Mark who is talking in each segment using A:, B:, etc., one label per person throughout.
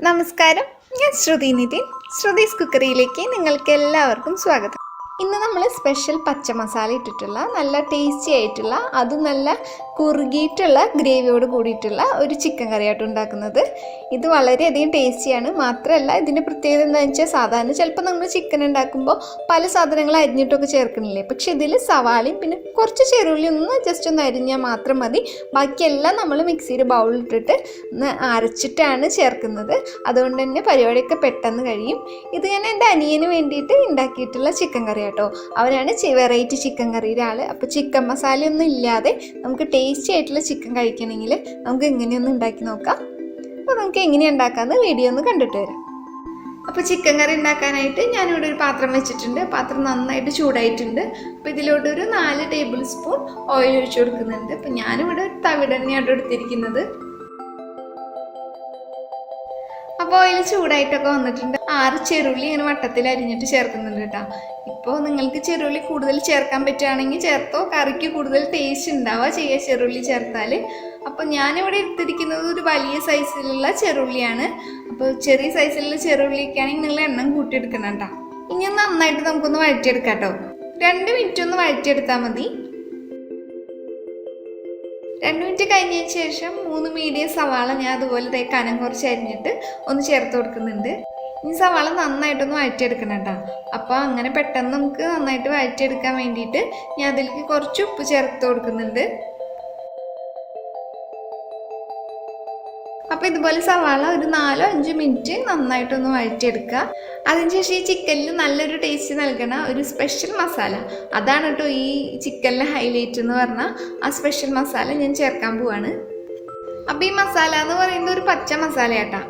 A: നമസ്കാരം, ഞാൻ ശ്രുതി നിതിൻ. ശ്രുതീസ് കുക്കറിയിലേക്ക് നിങ്ങൾക്ക് എല്ലാവർക്കും സ്വാഗതം. ഇന്ന് നമ്മൾ സ്പെഷ്യൽ പച്ച മസാല ഇട്ടിട്ടുള്ള നല്ല ടേസ്റ്റി ആയിട്ടുള്ള അതും നല്ല കുറുകിയിട്ടുള്ള ഗ്രേവിയോട് കൂടിയിട്ടുള്ള ഒരു ചിക്കൻ കറിയായിട്ട് ഉണ്ടാക്കുന്നത്. ഇത് വളരെയധികം ടേസ്റ്റിയാണ്. മാത്രമല്ല ഇതിൻ്റെ പ്രത്യേകത എന്താണെന്ന് വെച്ചാൽ, സാധാരണ ചിലപ്പോൾ നമ്മൾ ചിക്കൻ ഉണ്ടാക്കുമ്പോൾ പല സാധനങ്ങൾ അരിഞ്ഞിട്ടൊക്കെ ചേർക്കണില്ലേ, പക്ഷെ ഇതിൽ സവാളയും പിന്നെ കുറച്ച് ചെറുള്ളി ജസ്റ്റ് ഒന്ന് അരിഞ്ഞാൽ മാത്രം മതി. ബാക്കിയെല്ലാം നമ്മൾ മിക്സിയുടെ ബൗളിലിട്ടിട്ട് അരച്ചിട്ടാണ് ചേർക്കുന്നത്. അതുകൊണ്ട് തന്നെ പരിപാടിയൊക്കെ പെട്ടെന്ന് കഴിയും. ഇത് ഞാൻ എൻ്റെ അനിയന് വേണ്ടിയിട്ട് ഉണ്ടാക്കിയിട്ടുള്ള ചിക്കൻ കറി കേട്ടോ. അവനാണ് വെറൈറ്റി ചിക്കൻ കറിയുടെ ആൾ. അപ്പോൾ ചിക്കൻ മസാലയൊന്നും ഇല്ലാതെ നമുക്ക് ടേസ്റ്റി ആയിട്ടുള്ള ചിക്കൻ കഴിക്കണമെങ്കിൽ നമുക്ക് എങ്ങനെയൊന്ന് ഉണ്ടാക്കി നോക്കാം. അപ്പോൾ നമുക്ക് എങ്ങനെയാണ് ഉണ്ടാക്കാമെന്ന് വീഡിയോ ഒന്ന് കണ്ടിട്ട് വരാം. അപ്പോൾ ചിക്കൻ കറി ഉണ്ടാക്കാനായിട്ട് ഞാനിവിടെ ഒരു പാത്രം വെച്ചിട്ടുണ്ട്. പാത്രം നന്നായിട്ട് ചൂടായിട്ടുണ്ട്. അപ്പോൾ ഇതിലോട്ടൊരു 4 ടേബിൾ സ്പൂൺ ഓയിൽ ഒഴിച്ചു കൊടുക്കുന്നുണ്ട്. അപ്പോൾ ഞാനിവിടെ തവിടെണ്ണയാണ് എടുത്തിരിക്കുന്നത്. അപ്പോൾ ഓയിൽ ചൂടായിട്ടൊക്കെ വന്നിട്ടുണ്ട്. 6 ചെറുള്ളി ഇങ്ങനെ വട്ടത്തിൽ അരിഞ്ഞിട്ട് ചേർക്കുന്നുണ്ട് കേട്ടോ. ഇപ്പോൾ നിങ്ങൾക്ക് ചെറുള്ളി കൂടുതൽ ചേർക്കാൻ പറ്റുകയാണെങ്കിൽ ചേർത്തോ. കറിക്ക് കൂടുതൽ ടേസ്റ്റ് ഉണ്ടാവുക ചെയ്യുക ചെറുള്ളി ചേർത്താൽ. അപ്പോൾ ഞാനിവിടെ എടുത്തിരിക്കുന്നത് ഒരു വലിയ സൈസിലുള്ള ചെറുള്ളിയാണ്. അപ്പോൾ ചെറിയ സൈസിലുള്ള ചെറുള്ളിയൊക്കെ ആണെങ്കിൽ നിങ്ങൾ എണ്ണം കൂട്ടിയെടുക്കണം കേട്ടോ. ഇനി നന്നായിട്ട് നമുക്കൊന്ന് വഴറ്റിയെടുക്കാം കേട്ടോ. 2 മിനിറ്റ് ഒന്ന് വഴറ്റിയെടുത്താൽ മതി. 2 മിനിറ്റ് കഴിഞ്ഞതിന് ശേഷം 3 മീഡിയം സവാള ഞാൻ അതുപോലെ കനം കുറച്ച് അരിഞ്ഞിട്ട് ഒന്ന് ചേർത്ത് കൊടുക്കുന്നുണ്ട്. ഈ സവാള നന്നായിട്ടൊന്ന് വഴറ്റിയെടുക്കണം കേട്ടോ. അപ്പോൾ അങ്ങനെ പെട്ടെന്ന് നമുക്ക് നന്നായിട്ട് വഴറ്റിയെടുക്കാൻ വേണ്ടിയിട്ട് ഞാൻ അതിലേക്ക് കുറച്ച് ഉപ്പ് ചേർത്ത് കൊടുക്കുന്നുണ്ട്. അപ്പോൾ ഇതുപോലെ സവാള ഒരു 4-5 മിനിറ്റ് നന്നായിട്ടൊന്ന് വഴറ്റിയെടുക്കുക. അതിനുശേഷം ഈ ചിക്കനിൽ നല്ലൊരു ടേസ്റ്റ് നൽകണ ഒരു സ്പെഷ്യൽ മസാല, അതാണ് കേട്ടോ ഈ ചിക്കനിലെ ഹൈലൈറ്റ് എന്ന് പറഞ്ഞാൽ. ആ സ്പെഷ്യൽ മസാല ഞാൻ ചേർക്കാൻ പോവാണ്. അപ്പോൾ ഈ മസാല എന്ന് പറയുന്നത് ഒരു പച്ച മസാല കേട്ടോ.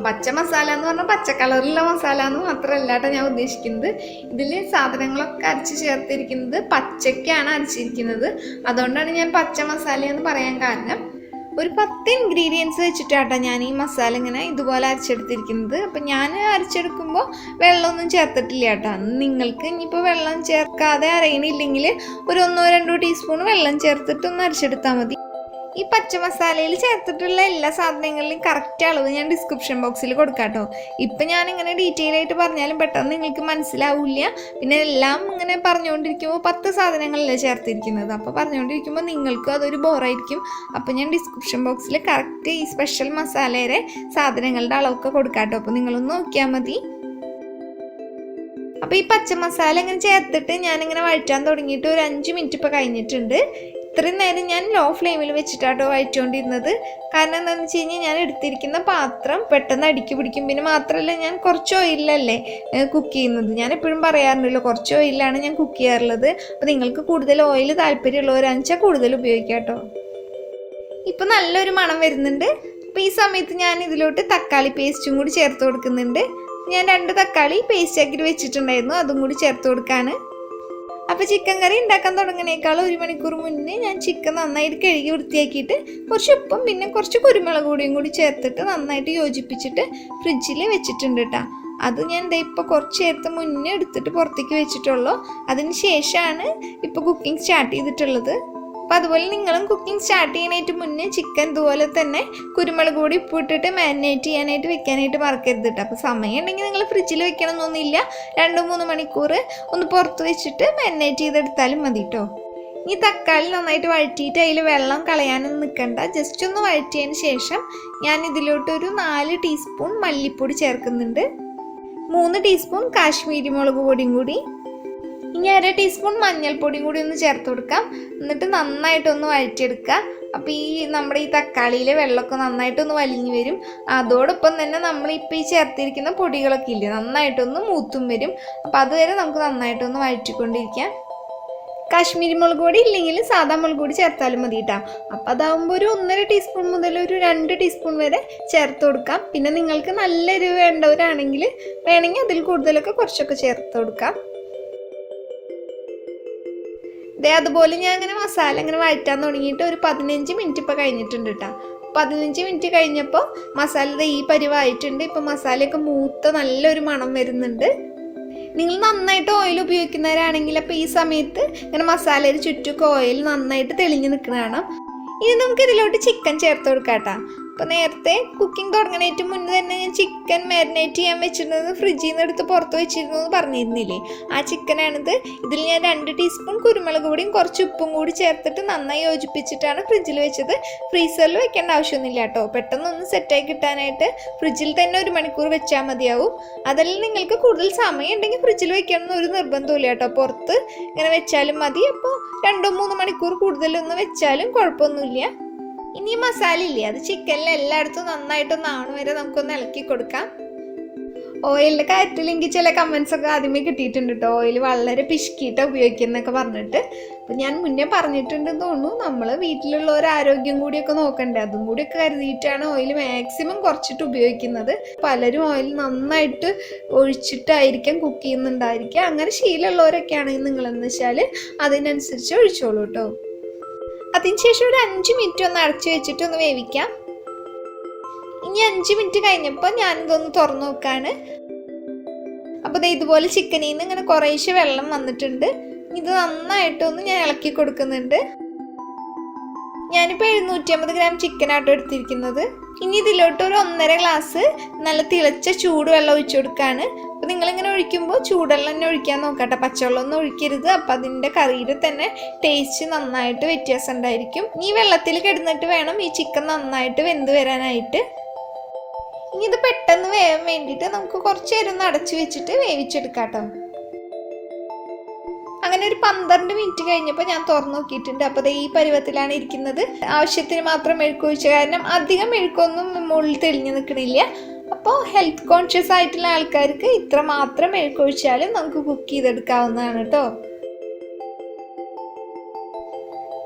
A: പച്ച മസാല എന്ന് പറഞ്ഞാൽ പച്ച കളറിലുള്ള മസാല എന്ന് മാത്രമല്ല കേട്ടോ ഞാൻ ഉദ്ദേശിക്കുന്നത്. ഇതിൽ സാധനങ്ങളൊക്കെ അരച്ച് ചേർത്തിരിക്കുന്നത് പച്ചക്കാണ് അരച്ചിരിക്കുന്നത്. അതുകൊണ്ടാണ് ഞാൻ പച്ച മസാല എന്ന് പറയാൻ കാരണം. ഒരു 10 ഇൻഗ്രീഡിയൻസ് വെച്ചിട്ടാട്ടോ ഞാൻ ഈ മസാല ഇങ്ങനെ ഇതുപോലെ അരച്ചെടുത്തിരിക്കുന്നത്. അപ്പം ഞാൻ അരച്ചെടുക്കുമ്പോൾ വെള്ളമൊന്നും ചേർത്തിട്ടില്ല കേട്ടോ. നിങ്ങൾക്ക് ഇനിയിപ്പോൾ വെള്ളം ചേർക്കാതെ അരയണില്ലെങ്കിൽ ഒരു 1-2 ടീസ്പൂൺ വെള്ളം ചേർത്തിട്ടൊന്ന് അരച്ചെടുത്താൽ മതി. ഈ പച്ച മസാലയിൽ ചേർത്തിട്ടുള്ള എല്ലാ സാധനങ്ങളിലും കറക്റ്റ് അളവ് ഞാൻ ഡിസ്ക്രിപ്ഷൻ ബോക്സിൽ കൊടുക്കാം കേട്ടോ. ഇപ്പം ഞാനിങ്ങനെ ഡീറ്റെയിൽ ആയിട്ട് പറഞ്ഞാലും പെട്ടെന്ന് നിങ്ങൾക്ക് മനസ്സിലാവില്ല. പിന്നെ എല്ലാം ഇങ്ങനെ പറഞ്ഞുകൊണ്ടിരിക്കുമ്പോൾ 10 സാധനങ്ങളല്ലേ ചേർത്തിരിക്കുന്നത്. അപ്പോൾ പറഞ്ഞുകൊണ്ടിരിക്കുമ്പോൾ നിങ്ങൾക്കും അതൊരു ബോറായിരിക്കും. അപ്പോൾ ഞാൻ ഡിസ്ക്രിപ്ഷൻ ബോക്സിൽ കറക്റ്റ് ഈ സ്പെഷ്യൽ മസാലയുടെ സാധനങ്ങളുടെ അളവൊക്കെ കൊടുക്കാം കേട്ടോ. അപ്പോൾ നിങ്ങളൊന്ന് നോക്കിയാൽ മതി. അപ്പോൾ ഈ പച്ച മസാല ഇങ്ങനെ ചേർത്തിട്ട് ഞാനിങ്ങനെ വഴറ്റാൻ തുടങ്ങിയിട്ട് ഒരു 5 മിനിറ്റ് ഇപ്പോൾ കഴിഞ്ഞിട്ടുണ്ട്. ഇത്രയും നേരം ഞാൻ ലോ ഫ്ലെയിമിൽ വെച്ചിട്ടാട്ടോ വഴറ്റുകൊണ്ടിരുന്നത്. കാരണം എന്താണെന്ന് വെച്ച് കഴിഞ്ഞാൽ ഞാൻ എടുത്തിരിക്കുന്ന പാത്രം പെട്ടെന്ന് അടുക്കി പിടിക്കും. പിന്നെ മാത്രമല്ല ഞാൻ കുറച്ച് ഓയിലല്ലേ കുക്ക് ചെയ്യുന്നത്. ഞാൻ എപ്പോഴും പറയാറുണ്ടല്ലോ കുറച്ച് ഓയിലാണ് ഞാൻ കുക്ക് ചെയ്യാറുള്ളത്. അപ്പോൾ നിങ്ങൾക്ക് കൂടുതൽ ഓയിൽ താല്പര്യമുള്ളവരാണെന്ന് വെച്ചാൽ കൂടുതൽ ഉപയോഗിക്കാം കേട്ടോ. ഇപ്പം നല്ലൊരു മണം വരുന്നുണ്ട്. അപ്പോൾ ഈ സമയത്ത് ഞാൻ ഇതിലോട്ട് തക്കാളി പേസ്റ്റും കൂടി ചേർത്ത് കൊടുക്കുന്നുണ്ട്. ഞാൻ 2 തക്കാളി പേസ്റ്റ് ആക്കിയിട്ട് വെച്ചിട്ടുണ്ടായിരുന്നു, അതും കൂടി ചേർത്ത് കൊടുക്കാണ്. അപ്പോൾ ചിക്കൻ കറി ഉണ്ടാക്കാൻ തുടങ്ങുന്നേക്കാൾ 1 മണിക്കൂർ മുന്നേ ഞാൻ ചിക്കൻ നന്നായിട്ട് കഴുകി വൃത്തിയാക്കിയിട്ട് കുറച്ച് ഉപ്പും പിന്നെ കുറച്ച് കുരുമുളക് പൊടിയും കൂടി ചേർത്തിട്ട് നന്നായിട്ട് യോജിപ്പിച്ചിട്ട് ഫ്രിഡ്ജിൽ വെച്ചിട്ടുണ്ട് കേട്ടോ. അത് ഞാൻ ഇപ്പോൾ കുറച്ച് നേരത്തെ മുന്നേ എടുത്തിട്ട് പുറത്തേക്ക് വെച്ചിട്ടുള്ളൂ. അതിന് ശേഷമാണ് ഇപ്പോൾ കുക്കിംഗ് സ്റ്റാർട്ട് ചെയ്തിട്ടുള്ളത്. അപ്പോൾ അതുപോലെ നിങ്ങളും കുക്കിംഗ് സ്റ്റാർട്ട് ചെയ്യാനായിട്ട് മുന്നേ ചിക്കൻ ഇതുപോലെ തന്നെ കുരുമുളക് പൊടി ഉപ്പിട്ടിട്ട് മാരിനേറ്റ് ചെയ്യാനായിട്ട് വെക്കാനായിട്ട് മറക്കരുത് കേട്ടോ. അപ്പോൾ സമയം ഉണ്ടെങ്കിൽ നിങ്ങൾ ഫ്രിഡ്ജിൽ വെക്കണമെന്നൊന്നുമില്ല. 2-3 മണിക്കൂർ ഒന്ന് പുറത്ത് വെച്ചിട്ട് മാരിനേറ്റ് ചെയ്തെടുത്താലും മതി കേട്ടോ. ഈ തക്കാളി നന്നായിട്ട് വഴറ്റിയിട്ട് അതിൽ വെള്ളം കളയാനൊന്നും നിൽക്കണ്ട. ജസ്റ്റ് ഒന്ന് വഴറ്റിയതിന് ശേഷം ഞാൻ ഇതിലോട്ടൊരു 4 ടീസ്പൂൺ മല്ലിപ്പൊടി ചേർക്കുന്നുണ്ട്. 3 ടീസ്പൂൺ കാശ്മീരി മുളക് പൊടിയും കൂടി, ഇനി 1/2 ടീസ്പൂൺ മഞ്ഞൾപ്പൊടിയും കൂടി ഒന്ന് ചേർത്ത് കൊടുക്കാം. എന്നിട്ട് നന്നായിട്ടൊന്ന് വഴറ്റിയെടുക്കുക. അപ്പോൾ നമ്മുടെ ഈ തക്കാളിയിലെ വെള്ളമൊക്കെ നന്നായിട്ടൊന്ന് വലിഞ്ഞു വരും. അതോടൊപ്പം തന്നെ നമ്മളിപ്പോൾ ഈ ചേർത്തിരിക്കുന്ന പൊടികളൊക്കെ ഇല്ലേ നന്നായിട്ടൊന്ന് മൂത്തും വരും. അപ്പോൾ അതുവരെ നമുക്ക് നന്നായിട്ടൊന്ന് വഴറ്റിക്കൊണ്ടിരിക്കാം. കാശ്മീരി മുളക് പൊടി ഇല്ലെങ്കിൽ സാധാ മുളക് പൊടി ചേർത്താലും മതി കേട്ടോ. അപ്പോൾ അതാകുമ്പോൾ ഒരു 1.5 ടീസ്പൂൺ മുതൽ ഒരു 2 ടീസ്പൂൺ വരെ ചേർത്ത് കൊടുക്കാം. പിന്നെ നിങ്ങൾക്ക് നല്ല എരിവ് വേണ്ടവരാണെങ്കിൽ വേണമെങ്കിൽ അതിൽ കൂടുതലൊക്കെ കുറച്ചൊക്കെ ചേർത്ത് കൊടുക്കാം. അതുപോലെ ഞാൻ അങ്ങനെ മസാല ഇങ്ങനെ വഴറ്റാൻ തുടങ്ങിയിട്ട് ഒരു 15 മിനിറ്റ് ഇപ്പോൾ കഴിഞ്ഞിട്ടുണ്ട് കേട്ടോ. 15 മിനിറ്റ് കഴിഞ്ഞപ്പോൾ മസാല ഈ പരിവായിട്ടുണ്ട്. ഇപ്പോൾ മസാലയൊക്കെ മൂത്ത നല്ലൊരു മണം വരുന്നുണ്ട്. നിങ്ങൾ നന്നായിട്ട് ഓയിൽ ഉപയോഗിക്കുന്നവരാണെങ്കിൽ അപ്പോൾ ഈ സമയത്ത് ഇങ്ങനെ മസാലയിൽ ചുറ്റുമൊക്കെ ഓയിൽ നന്നായിട്ട് തെളിഞ്ഞ് നിൽക്കുന്ന കാണാം. ഇനി നമുക്ക് ഇതിലോട്ട് ചിക്കൻ ചേർത്ത് കൊടുക്കാം കേട്ടോ. അപ്പോൾ നേരത്തെ കുക്കിംഗ് തുടങ്ങാനായിട്ട് മുന്നേ തന്നെ ഞാൻ ചിക്കൻ മാരിനേറ്റ് ചെയ്യാൻ വെച്ചിരുന്നത് ഫ്രിഡ്ജിൽ നിന്ന് എടുത്ത് പുറത്ത് വെച്ചിരുന്നു എന്ന് പറഞ്ഞിരുന്നില്ലേ, ആ ചിക്കനാണിത്. ഇതിൽ ഞാൻ 2 ടീസ്പൂൺ കുരുമുളക് പൊടിയും കുറച്ച് ഉപ്പും കൂടി ചേർത്തിട്ട് നന്നായി യോജിപ്പിച്ചിട്ടാണ് ഫ്രിഡ്ജിൽ വെച്ചത്. ഫ്രീസറിൽ വെക്കേണ്ട ആവശ്യമൊന്നുമില്ല കേട്ടോ. പെട്ടെന്നൊന്ന് സെറ്റായി കിട്ടാനായിട്ട് ഫ്രിഡ്ജിൽ തന്നെ 1 മണിക്കൂർ വെച്ചാൽ മതിയാവും. അതല്ലെങ്കിൽ നിങ്ങൾക്ക് കൂടുതൽ സമയം ഉണ്ടെങ്കിൽ ഫ്രിഡ്ജിൽ വെക്കണം ഒരു നിർബന്ധമില്ല കേട്ടോ. പുറത്ത് ഇങ്ങനെ വെച്ചാലും മതി. അപ്പോൾ 2-3 മണിക്കൂർ കൂടുതലൊന്ന് വെച്ചാലും കുഴപ്പമൊന്നുമില്ല. ഇനി മസാല ഇല്ലേ, അത് ചിക്കനിൽ എല്ലായിടത്തും നന്നായിട്ടൊന്ന് ആവണ വരെ നമുക്കൊന്ന് ഇളക്കി കൊടുക്കാം. ഓയിലിൻ്റെ കാര്യത്തിൽ എനിക്ക് ചില കമൻസ് ഒക്കെ ആദ്യമേ കിട്ടിയിട്ടുണ്ട് കേട്ടോ, ഓയിൽ വളരെ പിശുക്കിയിട്ട് ഉപയോഗിക്കുന്നൊക്കെ പറഞ്ഞിട്ട്. അപ്പം ഞാൻ മുന്നേ പറഞ്ഞിട്ടുണ്ടെന്ന് തോന്നുന്നു, നമ്മൾ വീട്ടിലുള്ള ഒരു ആരോഗ്യം കൂടിയൊക്കെ നോക്കണ്ടേ, അതും കൂടിയൊക്കെ കരുതിയിട്ടാണ് ഓയിൽ മാക്സിമം കുറച്ചിട്ട് ഉപയോഗിക്കുന്നത്. പലരും ഓയിൽ നന്നായിട്ട് ഒഴിച്ചിട്ടായിരിക്കും കുക്ക് ചെയ്യുന്നുണ്ടായിരിക്കുക. അങ്ങനെ ശീലമുള്ളവരൊക്കെ ആണെങ്കിൽ നിങ്ങളെന്ന് വെച്ചാൽ അതിനനുസരിച്ച് ഒഴിച്ചോളൂ കേട്ടോ. അതിനുശേഷം ഒരു 5 മിനിറ്റ് ഒന്ന് അടച്ചു വെച്ചിട്ട് ഒന്ന് വേവിക്കാം. ഇനി 5 മിനിറ്റ് കഴിഞ്ഞപ്പോൾ ഞാനിതൊന്ന് തുറന്നു നോക്കാണ്. അപ്പോൾ ഇതുപോലെ ചിക്കനിൽ നിന്ന് ഇങ്ങനെ കുറേശ്ശെ വെള്ളം വന്നിട്ടുണ്ട്. ഇത് നന്നായിട്ടൊന്ന് ഞാൻ ഇളക്കി കൊടുക്കുന്നുണ്ട്. ഞാനിപ്പോൾ 750 ഗ്രാം ചിക്കനാട്ടോ എടുത്തിരിക്കുന്നത്. ഇനി ഇതിലോട്ട് ഒരു 1.5 ഗ്ലാസ് നല്ല തിളച്ച ചൂടുവെള്ളം ഒഴിച്ചു കൊടുക്കുകയാണ്. അപ്പോൾ നിങ്ങളിങ്ങനെ ഒഴിക്കുമ്പോൾ ചൂടുവെള്ളം തന്നെ ഒഴിക്കാൻ നോക്കട്ടെ, പച്ചവെള്ളം ഒന്നും ഒഴിക്കരുത്. അപ്പം അതിൻ്റെ കറിയുടെ തന്നെ ടേസ്റ്റ് നന്നായിട്ട് വ്യത്യാസം ഉണ്ടായിരിക്കും. ഈ വെള്ളത്തിൽ കിടന്നിട്ട് വേണം ഈ ചിക്കൻ നന്നായിട്ട് വെന്ത് വരാനായിട്ട്. ഇനി ഇത് പെട്ടെന്ന് വേവാൻ വേണ്ടിയിട്ട് നമുക്ക് കുറച്ച് നേരം ഒന്ന് അടച്ചു വെച്ചിട്ട് വേവിച്ചെടുക്കാം കേട്ടോ. അങ്ങനെ ഒരു 12 മിനിറ്റ് കഴിഞ്ഞപ്പോൾ ഞാൻ തുറന്നു നോക്കിയിട്ടുണ്ട്. അപ്പോൾ ഈ പരുവത്തിലാണ് ഇരിക്കുന്നത്. ആവശ്യത്തിന് മാത്രം മെഴുക്കൊഴിച്ച കാരണം അധികം മെഴുക്കൊന്നും മുകളിൽ തെളിഞ്ഞു നിൽക്കണില്ല. അപ്പോൾ ഹെൽത്ത് കോൺഷ്യസ് ആയിട്ടുള്ള ആൾക്കാർക്ക് ഇത്ര മാത്രം മെഴുക്കൊഴിച്ചാലും നമുക്ക് കുക്ക് ചെയ്തെടുക്കാവുന്നതാണ് കേട്ടോ.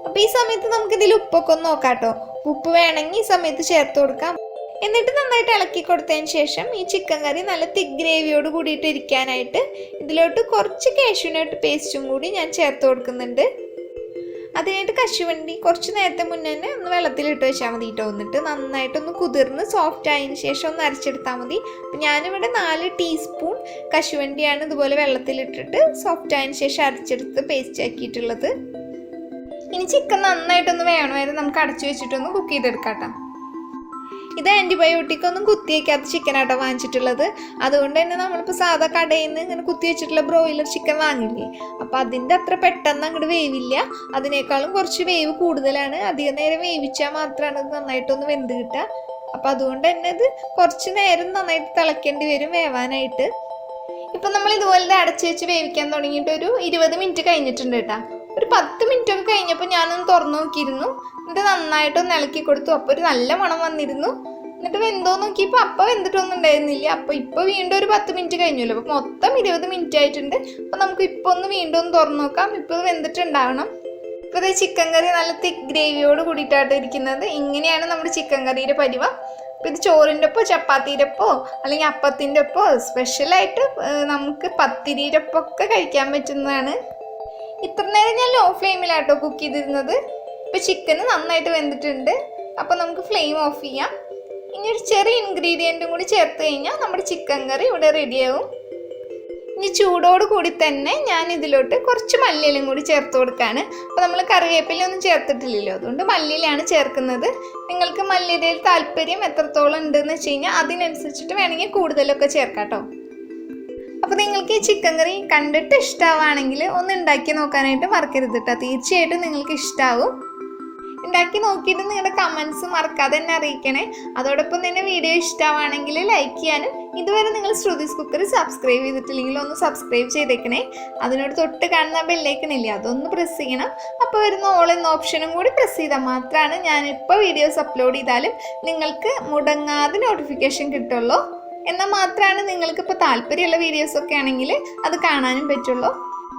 A: അപ്പോൾ ഈ സമയത്ത് നമുക്കിതിൽ ഉപ്പൊക്കെ ഒന്ന് നോക്കാം കേട്ടോ. ഉപ്പ് വേണമെങ്കിൽ ഈ സമയത്ത് ചേർത്ത് കൊടുക്കാം. എന്നിട്ട് നന്നായിട്ട് ഇളക്കി കൊടുത്തതിന് ശേഷം ഈ ചിക്കൻ കറി നല്ല തിക്ക് ഗ്രേവിയോട് കൂടിയിട്ട് ഇരിക്കാനായിട്ട് ഇതിലോട്ട് കുറച്ച് കാഷ്യൂനട്ട് പേസ്റ്റും കൂടി ഞാൻ ചേർത്ത് കൊടുക്കുന്നുണ്ട്. അതിനായിട്ട് കശുവണ്ടി കുറച്ച് നേരത്തെ മുന്നേ തന്നെ ഒന്ന് വെള്ളത്തിലിട്ട് വെച്ചാൽ മതി കേട്ടോ. എന്നിട്ട് നന്നായിട്ടൊന്ന് കുതിർന്ന് സോഫ്റ്റ് ആയതിന് ശേഷം ഒന്ന് അരച്ചെടുത്താൽ മതി. അപ്പം ഞാനിവിടെ 4 ടീസ്പൂൺ കശുവണ്ടിയാണ് ഇതുപോലെ വെള്ളത്തിലിട്ടിട്ട് സോഫ്റ്റ് ആയതിന് ശേഷം അരച്ചെടുത്ത് പേസ്റ്റ് ആക്കിയിട്ടുള്ളത്. ഇനി ചിക്കൻ നന്നായിട്ടൊന്ന് വേണം വരെ നമുക്ക് അടച്ചു വെച്ചിട്ടൊന്ന് കുക്ക് ചെയ്തെടുക്കാം കേട്ടോ. ഇത് ആൻറ്റിബയോട്ടിക് ഒന്നും കുത്തിവെക്കാത്ത ചിക്കനാട്ടോ വാങ്ങിച്ചിട്ടുള്ളത്. അതുകൊണ്ട് തന്നെ നമ്മളിപ്പോൾ സാധാ കടയിൽ നിന്ന് ഇങ്ങനെ കുത്തി വെച്ചിട്ടുള്ള ബ്രോയിലർ ചിക്കൻ വാങ്ങില്ലേ, അപ്പോൾ അതിൻ്റെ അത്ര പെട്ടെന്ന് അങ്ങോട്ട് വേവില്ല. അതിനേക്കാളും കുറച്ച് വേവ് കൂടുതലാണ്. അധികം നേരം വേവിച്ചാൽ മാത്രമാണ് ഇത് നന്നായിട്ടൊന്ന് വെന്ത് കിട്ടുക. അപ്പോൾ അതുകൊണ്ട് തന്നെ ഇത് കുറച്ച് നേരം നന്നായിട്ട് തിളയ്ക്കേണ്ടി വരും വേവാനായിട്ട്. ഇപ്പം നമ്മൾ ഇതുപോലെ അടച്ചു വെച്ച് വേവിക്കാൻ തുടങ്ങിയിട്ട് ഒരു 20 മിനിറ്റ് കഴിഞ്ഞിട്ടുണ്ട് കേട്ടോ. ഒരു 10 മിനിറ്റ് ഒക്കെ കഴിഞ്ഞപ്പോൾ ഞാനൊന്ന് തുറന്നു നോക്കിയിരുന്നു. എന്നിട്ട് നന്നായിട്ടൊന്ന് ഇളക്കി കൊടുത്തു. അപ്പോൾ ഒരു നല്ല മണം വന്നിരുന്നു. എന്നിട്ട് വെന്തോ നോക്കിയപ്പോൾ അപ്പം വെന്തിട്ടൊന്നും ഉണ്ടായിരുന്നില്ല. അപ്പോൾ ഇപ്പോൾ വീണ്ടും ഒരു 10 മിനിറ്റ് കഴിഞ്ഞല്ലോ. അപ്പോൾ മൊത്തം 20 മിനിറ്റ് ആയിട്ടുണ്ട്. അപ്പോൾ നമുക്ക് ഇപ്പോൾ ഒന്ന് വീണ്ടും ഒന്ന് തുറന്നു നോക്കാം. ഇപ്പോൾ ഇത് വെന്തിട്ടുണ്ടാവണം. ഇപ്പോൾ ഇത് ചിക്കൻ കറി നല്ല തിക്ക് ഗ്രേവിയോട് കൂടിയിട്ടാണ് ഇരിക്കുന്നത്. ഇങ്ങനെയാണ് നമ്മുടെ ചിക്കൻ കറിയുടെ പരുവം. അപ്പോൾ ഇത് ചോറിൻ്റെ ഒപ്പോ ചപ്പാത്തിയുടെ ഒപ്പോ അല്ലെങ്കിൽ അപ്പത്തിൻ്റെ ഒപ്പോ സ്പെഷ്യലായിട്ട് നമുക്ക് പത്തിരിയുടെ ഒപ്പമൊക്കെ കഴിക്കാൻ പറ്റുന്നതാണ്. ഇത്ര നേരം ഞാൻ ലോ ഫ്ലെയിമിലാട്ടോ കുക്ക് ചെയ്തിരുന്നത്. ഇപ്പോൾ ചിക്കന് നന്നായിട്ട് വെന്തിട്ടുണ്ട്. അപ്പോൾ നമുക്ക് ഫ്ലെയിം ഓഫ് ചെയ്യാം. ഇനി ഒരു ചെറിയ ഇൻഗ്രീഡിയൻറ്റും കൂടി ചേർത്ത് കഴിഞ്ഞാൽ നമ്മുടെ ചിക്കൻ കറി ഇവിടെ റെഡിയാവും. ഇനി ചൂടോട് കൂടി തന്നെ ഞാൻ ഇതിലോട്ട് കുറച്ച് മല്ലിയിലും കൂടി ചേർത്ത് കൊടുക്കുകയാണ്. അപ്പോൾ നമ്മൾ കറിവേപ്പിലൊന്നും ചേർത്തിട്ടില്ലല്ലോ, അതുകൊണ്ട് മല്ലിയിലാണ് ചേർക്കുന്നത്. നിങ്ങൾക്ക് മല്ലിയിലയിൽ താല്പര്യം എത്രത്തോളം ഉണ്ടെന്ന് വെച്ച് കഴിഞ്ഞാൽ അതിനനുസരിച്ചിട്ട് വേണമെങ്കിൽ കൂടുതലൊക്കെ ചേർക്കാം കേട്ടോ. അപ്പോൾ നിങ്ങൾക്ക് ഈ ചിക്കൻ കറി കണ്ടിട്ട് ഇഷ്ടമാണെങ്കിൽ ഒന്ന് ഉണ്ടാക്കി നോക്കാനായിട്ട് മറക്കരുത് കേട്ടോ. തീർച്ചയായിട്ടും നിങ്ങൾക്ക് ഇഷ്ടമാവും. ഉണ്ടാക്കി നോക്കിയിട്ട് നിങ്ങളുടെ കമൻസ് മറക്കാതെ തന്നെ അറിയിക്കണേ. അതോടൊപ്പം തന്നെ വീഡിയോ ഇഷ്ടമാണെങ്കിൽ ലൈക്ക് ചെയ്യാനും, ഇതുവരെ നിങ്ങൾ ശ്രുതിസ് കുക്കറി സബ്സ്ക്രൈബ് ചെയ്തിട്ടില്ലെങ്കിൽ ഒന്ന് സബ്സ്ക്രൈബ് ചെയ്തേക്കണേ. അതിനോട് തൊട്ട് കാണുന്ന ബെല്ലൈക്കണില്ലേ, അതൊന്ന് പ്രസ് ചെയ്യണം. അപ്പോൾ വരുന്ന ഓൾ എന്ന ഓപ്ഷനും കൂടി പ്രസ് ചെയ്താൽ മാത്രമാണ് ഞാനിപ്പോൾ വീഡിയോസ് അപ്ലോഡ് ചെയ്താലും നിങ്ങൾക്ക് മുടങ്ങാതെ നോട്ടിഫിക്കേഷൻ കിട്ടുള്ളൂ. എന്നാൽ മാത്രമാണ് നിങ്ങൾക്കിപ്പോൾ താല്പര്യമുള്ള വീഡിയോസൊക്കെ ആണെങ്കിൽ അത് കാണാനും പറ്റുള്ളൂ.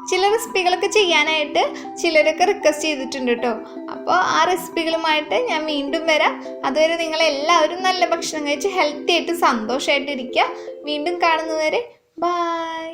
A: ചില റെസിപ്പികളൊക്കെ ചെയ്യാനായിട്ട് ചിലരൊക്കെ റിക്വസ്റ്റ് ചെയ്തിട്ടുണ്ട് കേട്ടോ. അപ്പോൾ ആ റെസിപ്പികളുമായിട്ട് ഞാൻ വീണ്ടും വരാം. അതുവരെ നിങ്ങളെല്ലാവരും നല്ല ഭക്ഷണം കഴിച്ച് ഹെൽത്തി ആയിട്ട് സന്തോഷമായിട്ടിരിക്കുക. വീണ്ടും കാണുന്നതുവരെ ബൈ.